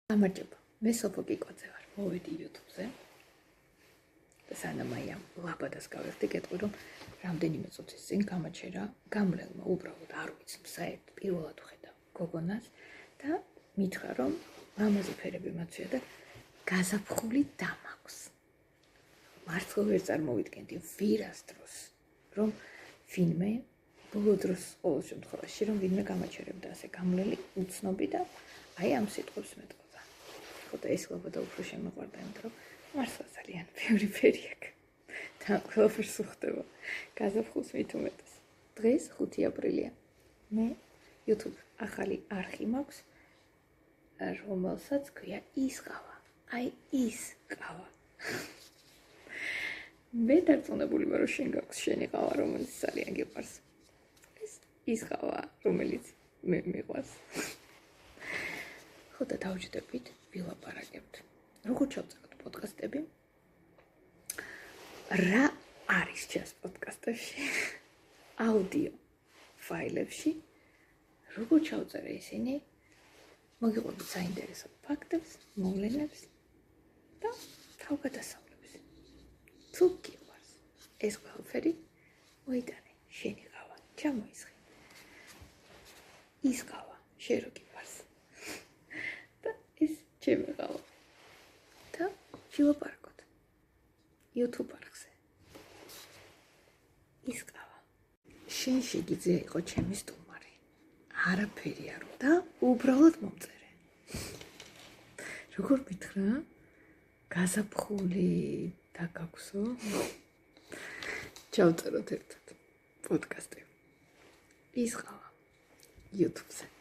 გამარჯობა, მე სოფო კიკოძე ვარ, მოვედი YouTube-ზე და სანამ აი ამ ლაბადას გავიხდი, გეტყვი რომ რამდენიმე წუთის წინ გამაჩერა გამლელმა უბრალოდ არ ვიცი, საერთოდ პირველად ვხედავ გოგონას და მითხრა რომ ლამაზი ფერები მაცვია და გაზაფხული დამაქვს. მართლა ვერ წარმოვიდგენდი ვირას დროს რომ ვინმე ბოლო დროს ყოველ შემთხვევაში რომ ვინმე გამაჩერებდა ასე გამლელი უცნობი და აი ამ სიტყვებს მეტყოდა. ხო და ეს ლაბადა უფრო შემოყვარდა, იმიტომ რომ მართლა ძალიან ბევრი ფერი აქვს. და ყველაფერს ვხდება. გაზაფხულს მით უმეტეს. დღეს 5 აპრილია. მე YouTube ახალი არხი მაქვს, რომელსაც ქვია ის ყავა. აი ის ყავა. მე დარწმუნებული ვარ, რომ შენ გაქვს შენი ყავა, რომელიც ძალიან გიყვარს. ის ყავა, რომელიც მე მიყვარს. ხო და დავჯდებით, ვილაპარაკებთ. როგორ ჩავწეროთ პოდკასტები? რა არის ჩას პოდკასტებში? აუდიო ფაილებში. როგორ ჩავწერე ისინი? მოგიყვებით საინტერესო ფაქტებს, მოვლენებს და თავგადასავლებს. თუ გიყვარს ეს ყველაფერი, მოიტანე შენი ყავა, ჩამოისხი. ის ყავა, შენ რო გიყვარს. და ის ჩემი ყავა. და ვილაპარაკოთ YouTube არხზე. ის ყავა. შენ შეგიძლია იყო ჩემი სტუმარი. არაფერი არ უნდა, უბრალოდ მომწერე. როგორ მითხრა? გაზაფხული და გაქვსო? ჩავწეროთ ერთად პოდკასტი. ის ყავა YouTube-ზე.